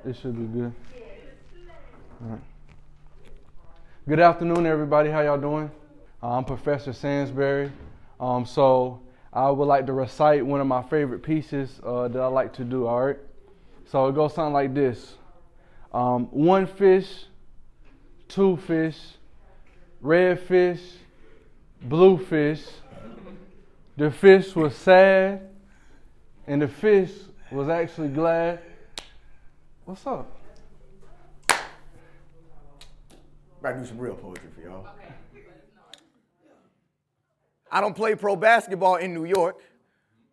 It should be good. All right. Good afternoon, everybody. How y'all doing? I'm Professor Sansbury. So I would like to recite one of my favorite pieces that I like to do. All right. So it goes something like this: one fish, two fish, red fish, blue fish. The fish was sad, and the fish was actually glad. What's up? About to do some real poetry for y'all. I don't play pro basketball in New York,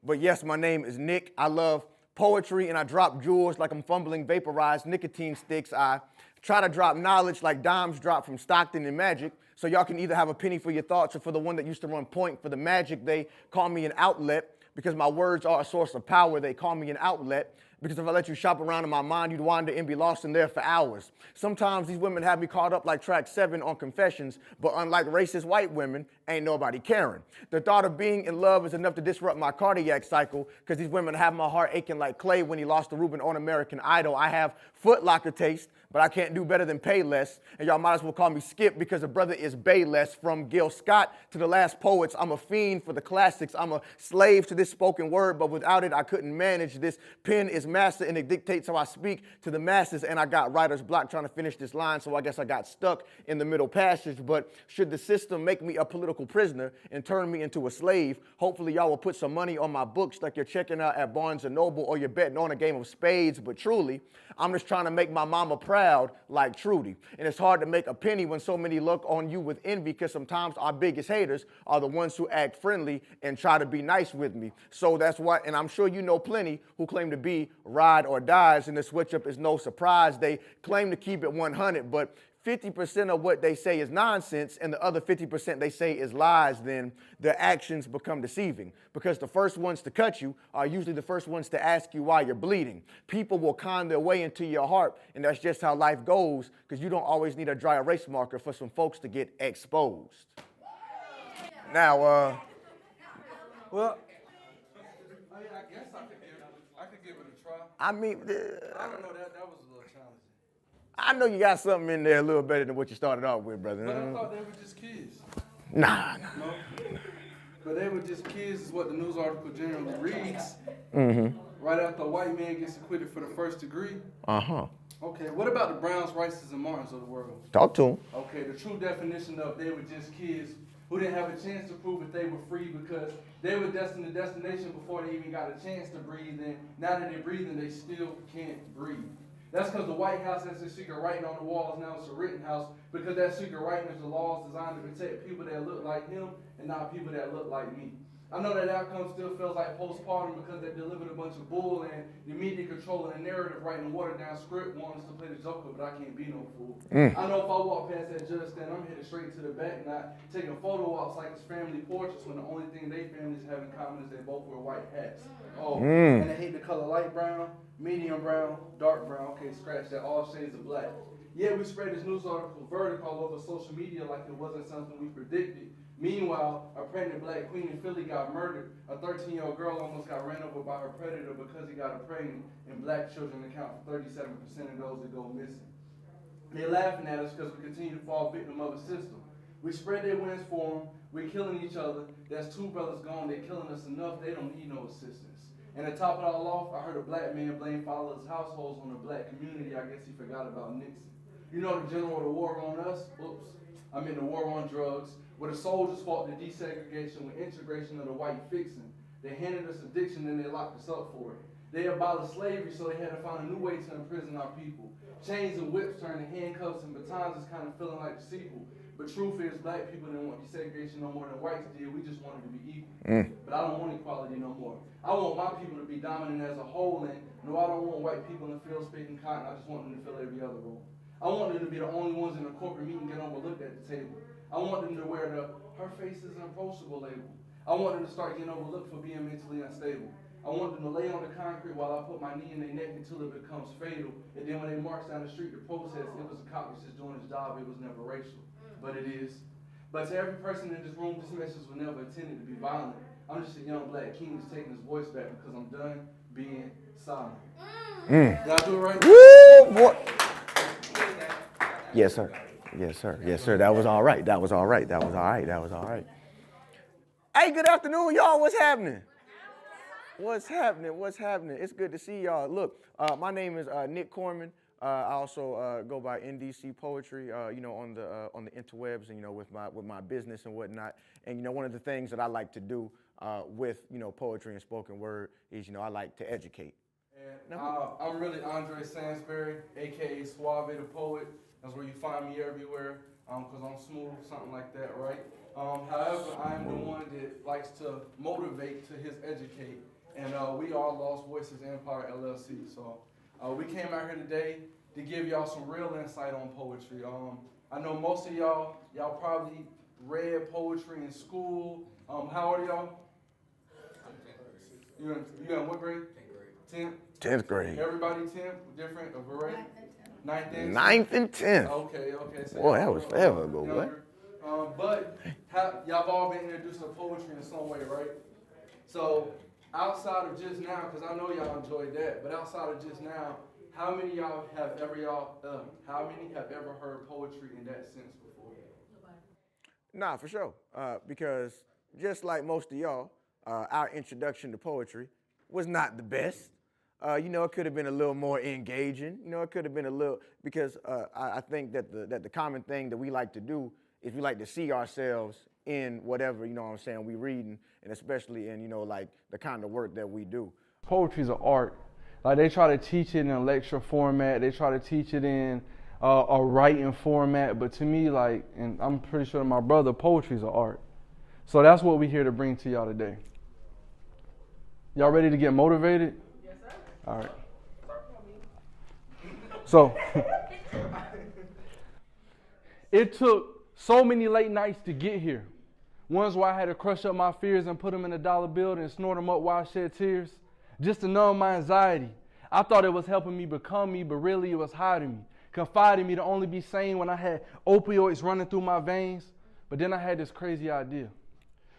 but yes, my name is Nick. I love poetry and I drop jewels like I'm fumbling vaporized nicotine sticks. I try to drop knowledge like dimes drop from Stockton and Magic. So y'all can either have a penny for your thoughts or for the one that used to run point for the Magic. They call me an outlet because my words are a source of power. They call me an outlet because if I let you shop around in my mind, you'd wander and be lost in there for hours. Sometimes these women have me caught up like track 7 on Confessions, but unlike racist white women, ain't nobody caring. The thought of being in love is enough to disrupt my cardiac cycle because these women have my heart aching like Clay when he lost to Ruben on American Idol. I have Foot Locker taste, but I can't do better than pay less. And y'all might as well call me Skip because the brother is Bayless. From Gil Scott to the last poets, I'm a fiend for the classics. I'm a slave to this spoken word, but without it, I couldn't manage. This pen is master and it dictates how I speak to the masses. And I got writer's block trying to finish this line, so I guess I got stuck in the middle passage. But should the system make me a political prisoner and turn me into a slave, hopefully y'all will put some money on my books like you're checking out at Barnes & Noble or you're betting on a game of spades. But truly, I'm just trying to make my mama proud like Trudy. And it's hard to make a penny when so many look on you with envy because sometimes our biggest haters are the ones who act friendly and try to be nice with me. So that's why, and I'm sure you know plenty who claim to be ride or dies, and the switch up is no surprise. They claim to keep it 100, but 50% of what they say is nonsense and the other 50% they say is lies, then their actions become deceiving. Because the first ones to cut you are usually the first ones to ask you why you're bleeding. People will con their way into your heart, and that's just how life goes, because you don't always need a dry erase marker for some folks to get exposed. Now, Well, I guess I could give it a try. I mean, I don't know, that was a little challenging. I know you got something in there a little better than what you started off with, brother. But I thought they were just kids. Nah. No? But they were just kids is what the news article generally reads. Right after a white man gets acquitted for the first degree. Uh-huh. Okay, what about the Browns, Rices, and Martins of the world? Talk to him. Okay, the true definition of they were just kids who didn't have a chance to prove that they were free because they were destined to destination before they even got a chance to breathe, and now that they're breathing, they still can't breathe. That's because the White House has this secret writing on the walls. Now it's a written house because that secret writing is the laws designed to protect people that look like him and not people that look like me. I know that outcome still feels like postpartum because they delivered a bunch of bull and the media controlling the narrative, writing a watered down script, wanting us to play the Joker, but I can't be no fool. I know if I walk past that judge stand, I'm headed straight to the back, not taking photo ops like it's family portraits when the only thing they families have in common is they both wear white hats. Oh, and they hate the color light brown, medium brown, dark brown. Okay, scratch that, all shades of black. Yeah, we spread this news article vertical all over social media like it wasn't something we predicted. Meanwhile, a pregnant black queen in Philly got murdered. A 13-year-old girl almost got ran over by her predator because he got her pregnant, and black children account for 37% of those that go missing. They're laughing at us because we continue to fall victim of a system. We spread their wins for them. We're killing each other. That's 2 brothers gone. They're killing us enough. They don't need no assistance. And to top it all off, I heard a black man blame fatherless households on the black community. I guess he forgot about Nixon. You know the general of the war on us? Oops. I mean the war on drugs, where the soldiers fought the desegregation with integration of the white fixing. They handed us addiction and they locked us up for it. They abolished slavery, so they had to find a new way to imprison our people. Chains and whips turned to handcuffs and batons is kind of feeling like the sequel. But truth is, black people didn't want desegregation no more than whites did. We just wanted to be equal. But I don't want equality no more. I want my people to be dominant as a whole, and no, I don't want white people in the field speaking cotton. I just want them to fill every other role. I want them to be the only ones in a corporate meeting get overlooked at the table. I want them to wear the "her face is unapproachable" label. I want them to start getting overlooked for being mentally unstable. I want them to lay on the concrete while I put my knee in their neck until it becomes fatal. And then when they march down the street to protest, it was a cop that's just doing his job. It was never racial. But it is. But to every person in this room, this message was never intended to be violent. I'm just a young black king that's taking his voice back because I'm done being Solid. Mm. Did I do it right? Woo, boy. Yes, sir. Yes, sir. Yes, sir. That was all right. That was all right. That was all right. That was all right. Hey, good afternoon, y'all. What's happening? What's happening? What's happening? It's good to see y'all. Look, my name is Nick Corman. I also go by NDC Poetry, on the interwebs, and with my business and whatnot. And one of the things that I like to do with poetry and spoken word is I like to educate. And I'm really Andre Sansbury, aka Suave the Poet. That's where you find me everywhere, because I'm smooth, something like that, right? However, I'm the one that likes to motivate to his educate. And we are Lost Voices Empire LLC. So we came out here today to give y'all some real insight on poetry. I know most of y'all probably read poetry in school. How old are y'all? You in what grade? 10th? 10th grade. Everybody 10th? Different? A variety? 9th and 10th? 9th and 10th. Okay. So boy, that was forever ago, what? But y'all all been introduced to poetry in some way, right? So outside of just now, because I know y'all enjoyed that, but outside of just now, how many have ever heard poetry in that sense before? Nah, for sure. Because just like most of y'all, our introduction to poetry was not the best. It could have been a little more engaging. It could have been a little, because I think that the common thing that we like to do is we like to see ourselves in whatever, we reading, and especially in, like the kind of work that we do. Poetry is an art. Like they try to teach it in a lecture format. They try to teach it in a writing format. But to me, and I'm pretty sure my brother, poetry is an art. So that's what we're here to bring to y'all today. Y'all ready to get motivated? Yes, sir. All right. So it took so many late nights to get here. Ones where I had to crush up my fears and put them in a dollar bill and snort them up while I shed tears, just to numb my anxiety. I thought it was helping me become me, but really it was hiding me, confiding me to only be sane when I had opioids running through my veins. But then I had this crazy idea.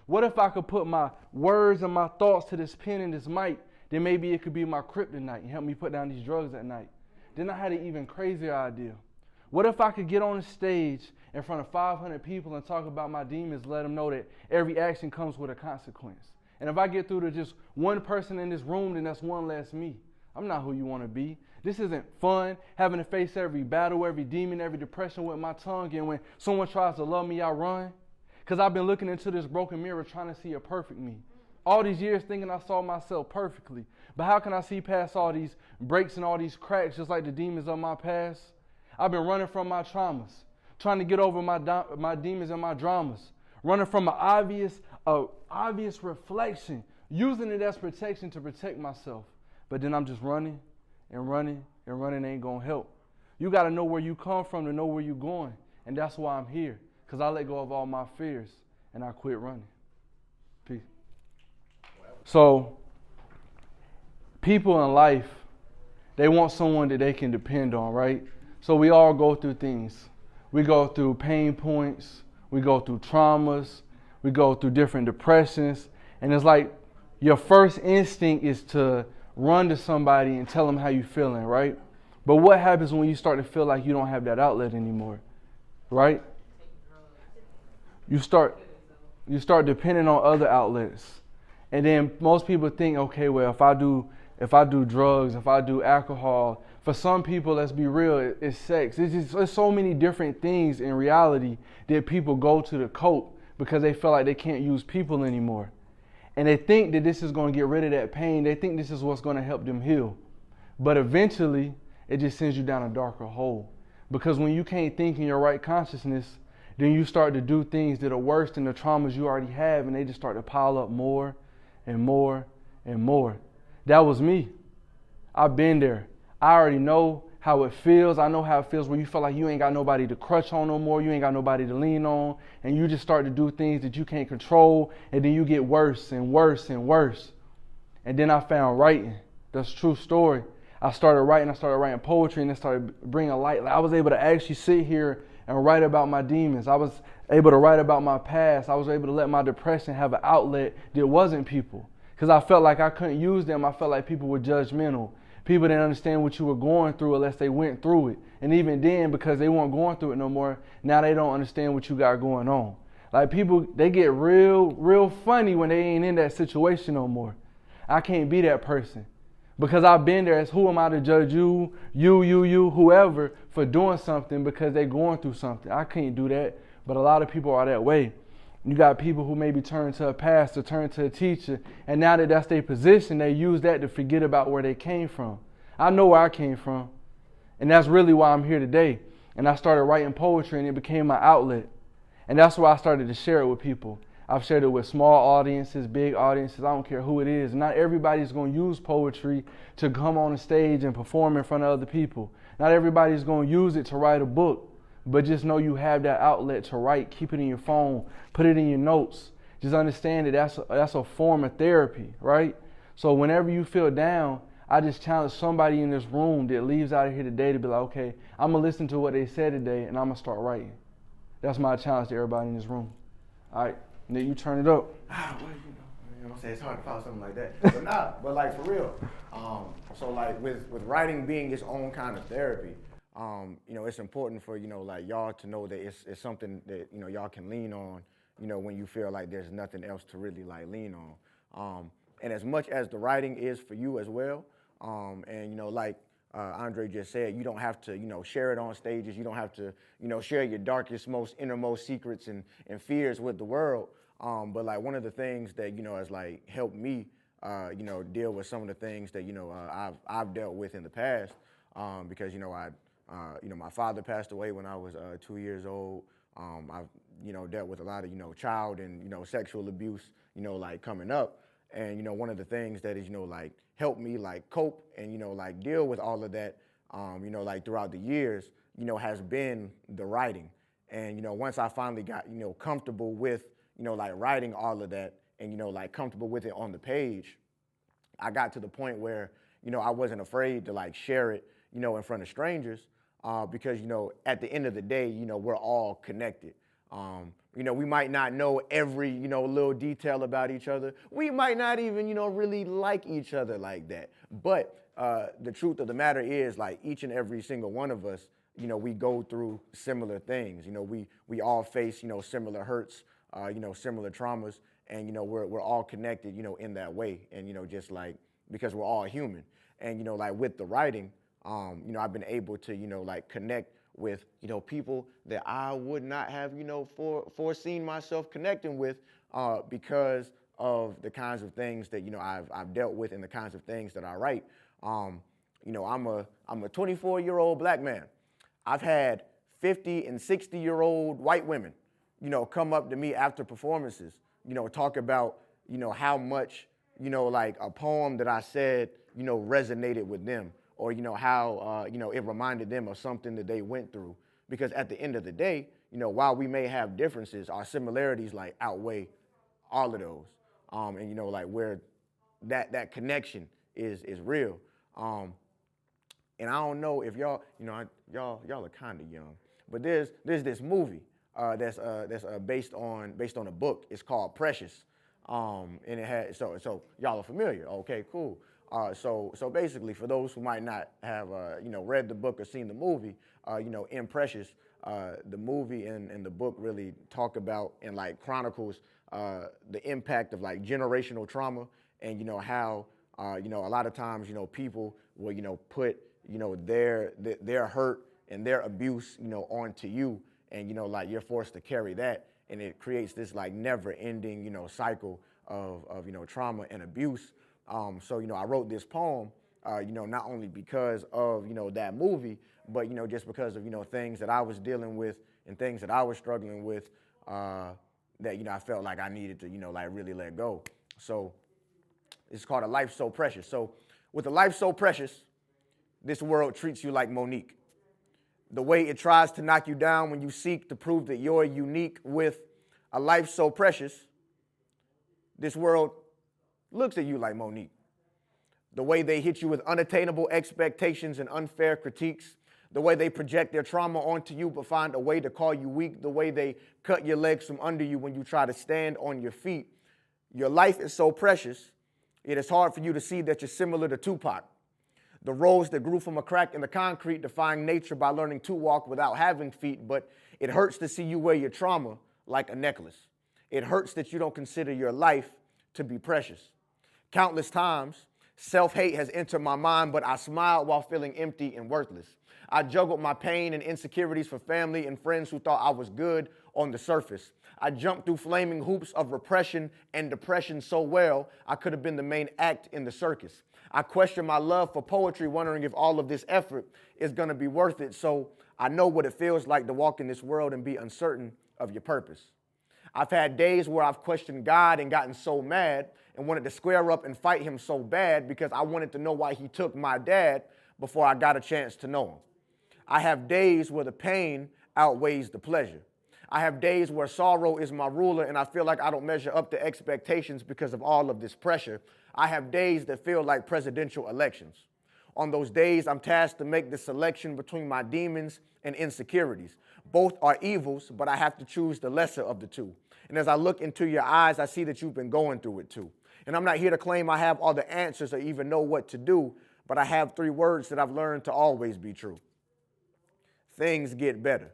What if I could put my words and my thoughts to this pen and this mic? Then maybe it could be my kryptonite and help me put down these drugs at night. Then I had an even crazier idea. What if I could get on a stage in front of 500 people and talk about my demons, let them know that every action comes with a consequence? And if I get through to just one person in this room, then that's one less me. I'm not who you want to be. This isn't fun, having to face every battle, every demon, every depression with my tongue. And when someone tries to love me, I run. Because I've been looking into this broken mirror trying to see a perfect me. All these years thinking I saw myself perfectly. But how can I see past all these breaks and all these cracks just like the demons of my past? I've been running from my traumas, trying to get over my demons and my dramas, running from an obvious reflection, using it as protection to protect myself. But then I'm just running and running and running ain't gonna help. You gotta know where you come from to know where you're going. And that's why I'm here, because I let go of all my fears and I quit running. Peace. So, people in life, they want someone that they can depend on, right? So we all go through things. We go through pain points, we go through traumas, we go through different depressions, and it's like your first instinct is to run to somebody and tell them how you're feeling, right? But what happens when you start to feel like you don't have that outlet anymore, right? You start depending on other outlets. And then most people think, okay, well, if I do drugs, if I do alcohol, for some people, let's be real, it's sex. There's so many different things in reality that people go to cope because they feel like they can't use people anymore. And they think that this is going to get rid of that pain. They think this is what's going to help them heal. But eventually, it just sends you down a darker hole. Because when you can't think in your right consciousness, then you start to do things that are worse than the traumas you already have, and they just start to pile up more and more and more. That was me. I've been there. I already know how it feels. I know how it feels where you feel like you ain't got nobody to crutch on no more. You ain't got nobody to lean on. And you just start to do things that you can't control. And then you get worse and worse and worse. And then I found writing. That's a true story. I started writing poetry, and it started bringing light. Like I was able to actually sit here and write about my demons. I was able to write about my past. I was able to let my depression have an outlet that wasn't people. because I felt like I couldn't use them. I felt like people were judgmental. People didn't understand what you were going through unless they went through it. And even then, because they weren't going through it no more, now they don't understand what you got going on. Like people, they get real funny when they ain't in that situation no more. I can't be that person. Because I've been there, as who am I to judge you, whoever, for doing something because they're going through something. I can't do that, but a lot of people are that way. You got people who maybe turn to a pastor, turn to a teacher, and now that that's their position, they use that to forget about where they came from. I know where I came from, and that's really why I'm here today. And I started writing poetry, and it became my outlet. And that's why I started to share it with people. I've shared it with small audiences, big audiences, I don't care who it is. Not everybody's going to use poetry to come on a stage and perform in front of other people. Not everybody's going to use it to write a book, but just know you have that outlet to write. Keep it in your phone, put it in your notes. Just understand that that's a form of therapy, right? So whenever you feel down, I just challenge somebody in this room that leaves out of here today to be like, okay, I'm going to listen to what they said today and I'm going to start writing. That's my challenge to everybody in this room. All right. Nick, you turn it up. Well, you know what I'm saying? It's hard to follow something like that. But like for real. So like with writing being its own kind of therapy, it's important for, like y'all to know that it's something that, y'all can lean on, when you feel like there's nothing else to really like lean on. And as much as the writing is for you as well, like Andre just said, you don't have to, share it on stages. You don't have to, share your darkest, most innermost secrets and fears with the world. But like one of the things that, has like helped me, deal with some of the things that, I've dealt with in the past, because, my father passed away when I was 2 years old. I've, dealt with a lot of, child and, sexual abuse, like coming up. And, one of the things that is, like helped me like cope and, like deal with all of that, like throughout the years, has been the writing. And, once I finally got, comfortable with, like writing all of that and, like comfortable with it on the page, I got to the point where, I wasn't afraid to like share it, in front of strangers, because, at the end of the day, we're all connected. We might not know every, little detail about each other. We might not even, really like each other like that. But the truth of the matter is, like, each and every single one of us, we go through similar things. We all face, similar hurts, similar traumas, and, we're all connected, in that way. And, just like, because we're all human. And, like, with the writing, I've been able to, like, connect with, people that I would not have, foreseen myself connecting with, because of the kinds of things that, I've dealt with and the kinds of things that I write. I'm a 24-year-old black man. I've had 50 and 60-year-old white women, come up to me after performances, talk about, how much, like a poem that I said, resonated with them. Or, how, it reminded them of something that they went through. Because at the end of the day, while we may have differences, our similarities, like, outweigh all of those. And, like, where that connection is real. And I don't know if y'all, y'all are kind of young, but there's this movie that's based on a book. It's called Precious. And it had, so y'all are familiar. Okay, cool. So basically, for those who might not have, read the book or seen the movie, in Precious, the movie and the book really talk about and like chronicles the impact of like generational trauma and, how, a lot of times, people will, put, their hurt and their abuse, onto you and, like you're forced to carry that and it creates this like never ending, cycle of trauma and abuse. So, I wrote this poem, not only because of, that movie, but, just because of, things that I was dealing with and things that I was struggling with, that, I felt like I needed to, like really let go. So it's called A Life So Precious. So with a life so precious, this world treats you like Monique. The way it tries to knock you down when you seek to prove that you're unique. With a life so precious, this world looks at you like Monique. The way they hit you with unattainable expectations and unfair critiques, the way they project their trauma onto you but find a way to call you weak, the way they cut your legs from under you when you try to stand on your feet. Your life is so precious, It is hard for you to see that you're similar to Tupac. The rose that grew from a crack in the concrete, defying nature by learning to walk without having feet, but it hurts to see you wear your trauma like a necklace. It hurts that you don't consider your life to be precious. Countless times, self-hate has entered my mind, but I smiled while feeling empty and worthless. I juggled my pain and insecurities for family and friends who thought I was good on the surface. I jumped through flaming hoops of repression and depression so well, I could have been the main act in the circus. I questioned my love for poetry, wondering if all of this effort is going to be worth it, so I know what it feels like to walk in this world and be uncertain of your purpose. I've had days where I've questioned God and gotten so mad and wanted to square up and fight him so bad because I wanted to know why he took my dad before I got a chance to know him. I have days where the pain outweighs the pleasure. I have days where sorrow is my ruler and I feel like I don't measure up to expectations because of all of this pressure. I have days that feel like presidential elections. On those days, I'm tasked to make the selection between my demons and insecurities. Both are evils, but I have to choose the lesser of the two. And as I look into your eyes, I see that you've been going through it too. And I'm not here to claim I have all the answers or even know what to do, but I have 3 words that I've learned to always be true. Things get better.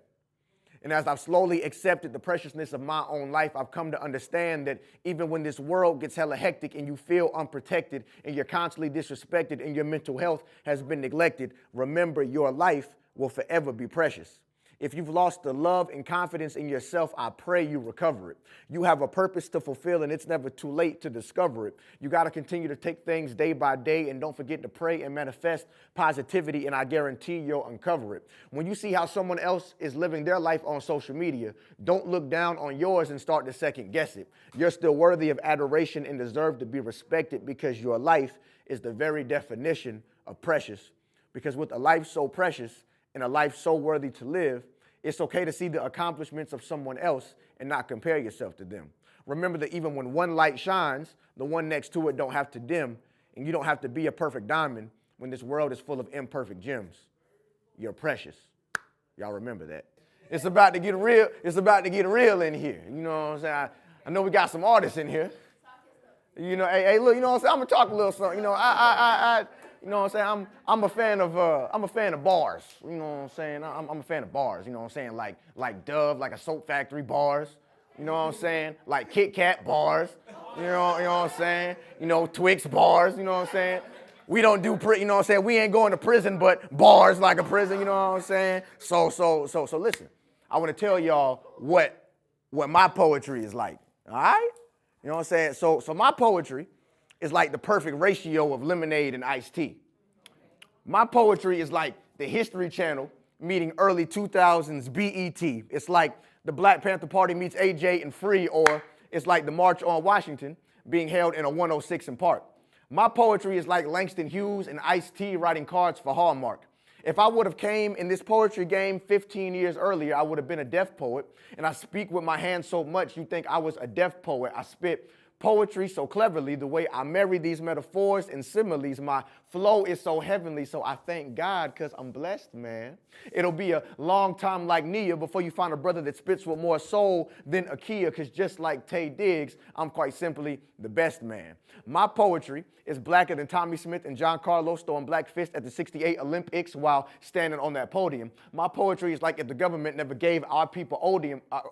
And as I've slowly accepted the preciousness of my own life, I've come to understand that even when this world gets hella hectic and you feel unprotected and you're constantly disrespected and your mental health has been neglected, remember your life will forever be precious. If you've lost the love and confidence in yourself, I pray you recover it. You have a purpose to fulfill, and it's never too late to discover it. You got to continue to take things day by day, and don't forget to pray and manifest positivity, and I guarantee you'll uncover it. When you see how someone else is living their life on social media, don't look down on yours and start to second guess it. You're still worthy of adoration and deserve to be respected because your life is the very definition of precious. Because with a life so precious and a life so worthy to live, it's okay to see the accomplishments of someone else and not compare yourself to them. Remember that even when one light shines, the one next to it don't have to dim, and you don't have to be a perfect diamond when this world is full of imperfect gems. You're precious. Y'all remember that. It's about to get real. It's about to get real in here. You know what I'm saying? I know we got some artists in here. You know, hey, look, you know what I'm saying? I'm gonna talk a little something. You know, you know what I'm saying? I'm a fan of bars. You know what I'm saying? I'm a fan of bars. You know what I'm saying? Like Dove, like a soap factory bars. You know what I'm saying? Like Kit Kat bars. You know what I'm saying? You know, Twix bars. You know what I'm saying? We don't do you know what I'm saying? We ain't going to prison, but bars like a prison. You know what I'm saying? So listen. I want to tell y'all what my poetry is like. All right? You know what I'm saying? So my poetry is like the perfect ratio of lemonade and iced tea. My poetry is like the History Channel meeting early 2000s BET. It's like the Black Panther Party meets AJ and Free, or it's like the March on Washington being held in a 106 in Park. My poetry is like Langston Hughes and Ice-T writing cards for Hallmark. If I would have came in this poetry game 15 years earlier, I would have been a deaf poet, and I speak with my hands so much you'd think I was a deaf poet. I spit poetry so cleverly, the way I marry these metaphors and similes, my flow is so heavenly, so I thank God because I'm blessed, man. It'll be a long time like Nia before you find a brother that spits with more soul than Akia, because just like Tay Diggs, I'm quite simply the best man. My poetry is blacker than Tommy Smith and John Carlos throwing black fists at the '68 Olympics while standing on that podium. My poetry is like if the government never gave our people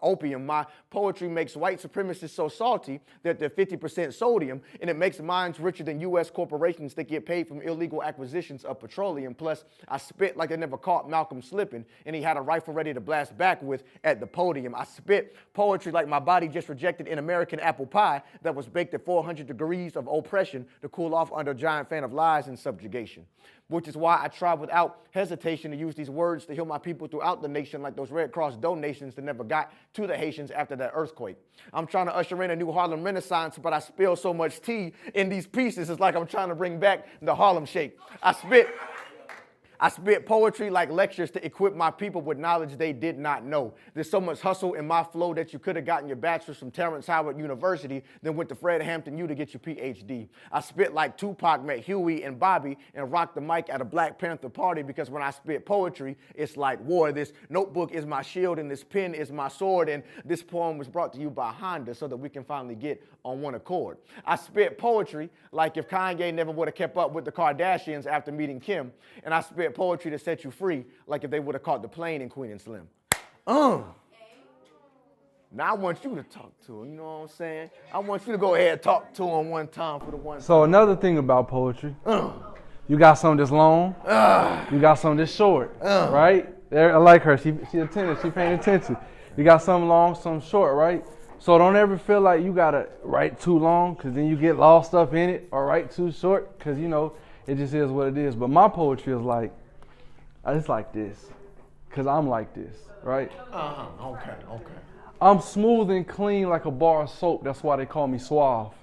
opium. My poetry makes white supremacists so salty that they're 50% sodium, and it makes minds richer than U.S. corporations that get paid from illegal acquisitions of petroleum. Plus, I spit like they never caught Malcolm slipping, and he had a rifle ready to blast back with at the podium. I spit poetry like my body just rejected an American apple pie that was baked at 400 degrees of oppression to cool off under a giant fan of lies and subjugation. Which is why I try without hesitation to use these words to heal my people throughout the nation like those Red Cross donations that never got to the Haitians after that earthquake. I'm trying to usher in a new Harlem Renaissance, but I spill so much tea in these pieces, it's like I'm trying to bring back the Harlem Shake. I I spit poetry like lectures to equip my people with knowledge they did not know. There's so much hustle in my flow that you could have gotten your bachelor's from Terrence Howard University, then went to Fred Hampton U to get your PhD. I spit like Tupac met Huey and Bobby and rocked the mic at a Black Panther party, because when I spit poetry, it's like war. This notebook is my shield and this pen is my sword, and this poem was brought to you by Honda so that we can finally get on one accord. I spit poetry like if Kanye never would have kept up with the Kardashians after meeting Kim, and I spit poetry to set you free like if they would have caught the plane in Queen and Slim. Now I want you to talk to him, you know what I'm saying? I want you to go ahead and talk to him one time for the one time. So another thing about poetry, you got some that's long, you got some that's short, right? I like her, she attentive, she paying attention. You got some long, some short, right? So don't ever feel like you gotta write too long, because then you get lost up in it, or write too short, because you know, it just is what it is. But my poetry is like, it's like this, because I'm like this, right? Okay. I'm smooth and clean like a bar of soap. That's why they call me suave.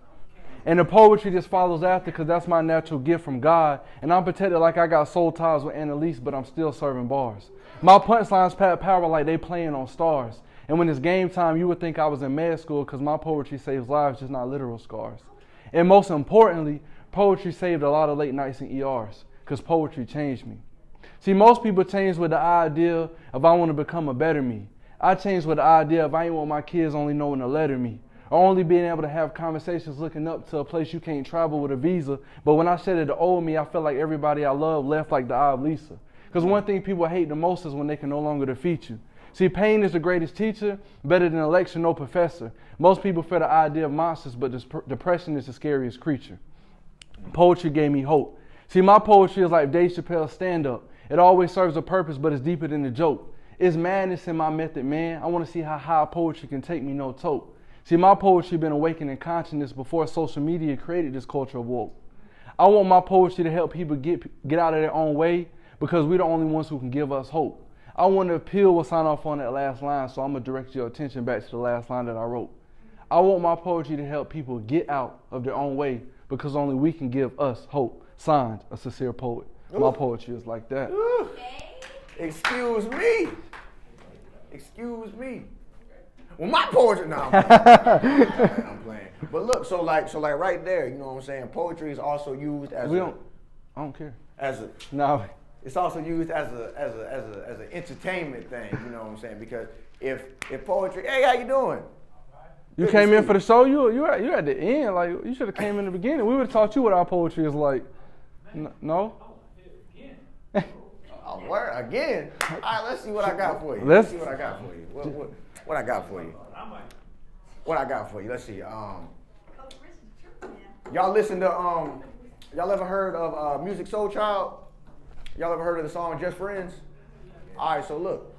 And the poetry just follows after, because that's my natural gift from God. And I'm protected like I got soul ties with Annalise, but I'm still serving bars. My punchlines pack power like they playing on stars. And when it's game time, you would think I was in med school, because my poetry saves lives, just not literal scars. And most importantly, poetry saved a lot of late nights in ERs, because poetry changed me. See, most people change with the idea of I want to become a better me. I changed with the idea of I ain't want my kids only knowing to letter me, or only being able to have conversations looking up to a place you can't travel with a visa. But when I said it to old me, I felt like everybody I love left like the eye of Lisa. Because one thing people hate the most is when they can no longer defeat you. See, pain is the greatest teacher, better than election, no professor. Most people fear the idea of monsters, but depression is the scariest creature. Poetry gave me hope. See, my poetry is like Dave Chappelle's stand-up. It always serves a purpose, but it's deeper than a joke. It's madness in my method, man. I want to see how high poetry can take me, no tote. See, my poetry been awakening consciousness before social media created this culture of woke. I want my poetry to help people get out of their own way, because we're the only ones who can give us hope. I want to appeal what sign off on that last line, so I'm going to direct your attention back to the last line that I wrote. I want my poetry to help people get out of their own way, because only we can give us hope. Signed, a sincere poet. Ooh. My poetry is like that. Ooh. Excuse me. Well, my poetry, no, I'm playing. But look, so like right there, you know what I'm saying? Poetry is also used as I don't care. No. It's also used as an entertainment thing, you know what I'm saying? Because if poetry, hey, how you doing? You came in for the show. You at the end. Like, you should have came in the beginning. We would have taught you what our poetry is like. No. Oh, word again. All right, let's see what I got for you. Let's see what I got for you. What I got for you? What I got for you? Let's see. Y'all listen to y'all ever heard of Music Soul Child? Y'all ever heard of the song Just Friends? All right, so look.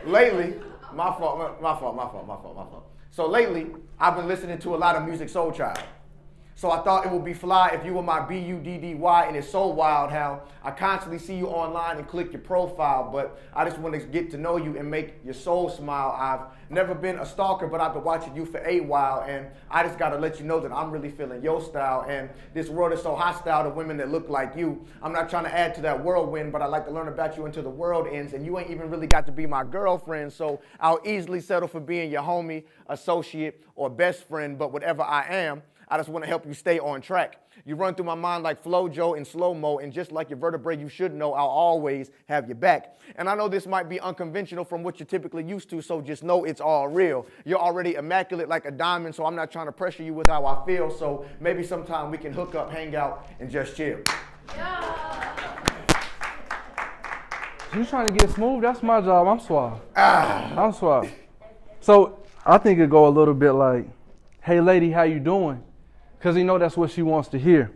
Lately, my fault. So lately, I've been listening to a lot of Music Soul Child. So I thought it would be fly if you were my B-U-D-D-Y, and it's so wild how I constantly see you online and click your profile, but I just want to get to know you and make your soul smile. I've never been a stalker, but I've been watching you for a while, and I just got to let you know that I'm really feeling your style, and this world is so hostile to women that look like you. I'm not trying to add to that whirlwind, but I'd like to learn about you until the world ends, and you ain't even really got to be my girlfriend, so I'll easily settle for being your homie, associate, or best friend, but whatever I am, I just want to help you stay on track. You run through my mind like Flojo in slow-mo, and just like your vertebrae, you should know I'll always have your back. And I know this might be unconventional from what you're typically used to, so just know it's all real. You're already immaculate like a diamond, so I'm not trying to pressure you with how I feel, so maybe sometime we can hook up, hang out, and just chill. You trying to get smooth? That's my job. I'm suave. I'm suave. So I think it go a little bit like, hey, lady, how you doing? Because you know that's what she wants to hear.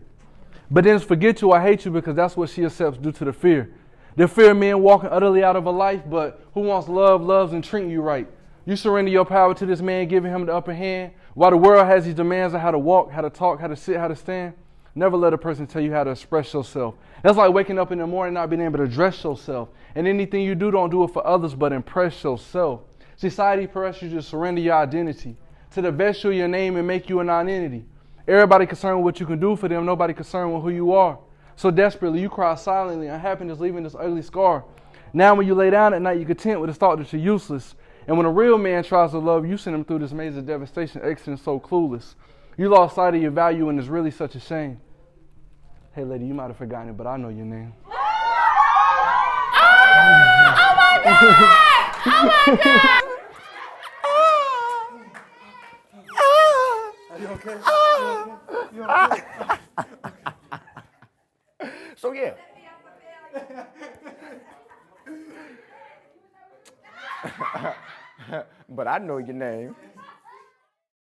But then it's forget you, I hate you, because that's what she accepts due to the fear. The fear of men walking utterly out of a life, but who wants love, loves, and treating you right? You surrender your power to this man, giving him the upper hand, while the world has these demands of how to walk, how to talk, how to sit, how to stand. Never let a person tell you how to express yourself. That's like waking up in the morning not being able to dress yourself. And anything you do, don't do it for others, but impress yourself. Society pressures you to surrender your identity, to divest you of your name and make you a non-entity. Everybody concerned with what you can do for them, nobody concerned with who you are. So desperately, you cry silently, unhappiness leaving this ugly scar. Now when you lay down at night, you're content with the thought that you're useless. And when a real man tries to love you, send him through this maze of devastation, exiting so clueless. You lost sight of your value, and it's really such a shame. Hey, lady, you might have forgotten it, but I know your name. Oh my God! Oh my God! Are you okay? So yeah. But I know your name.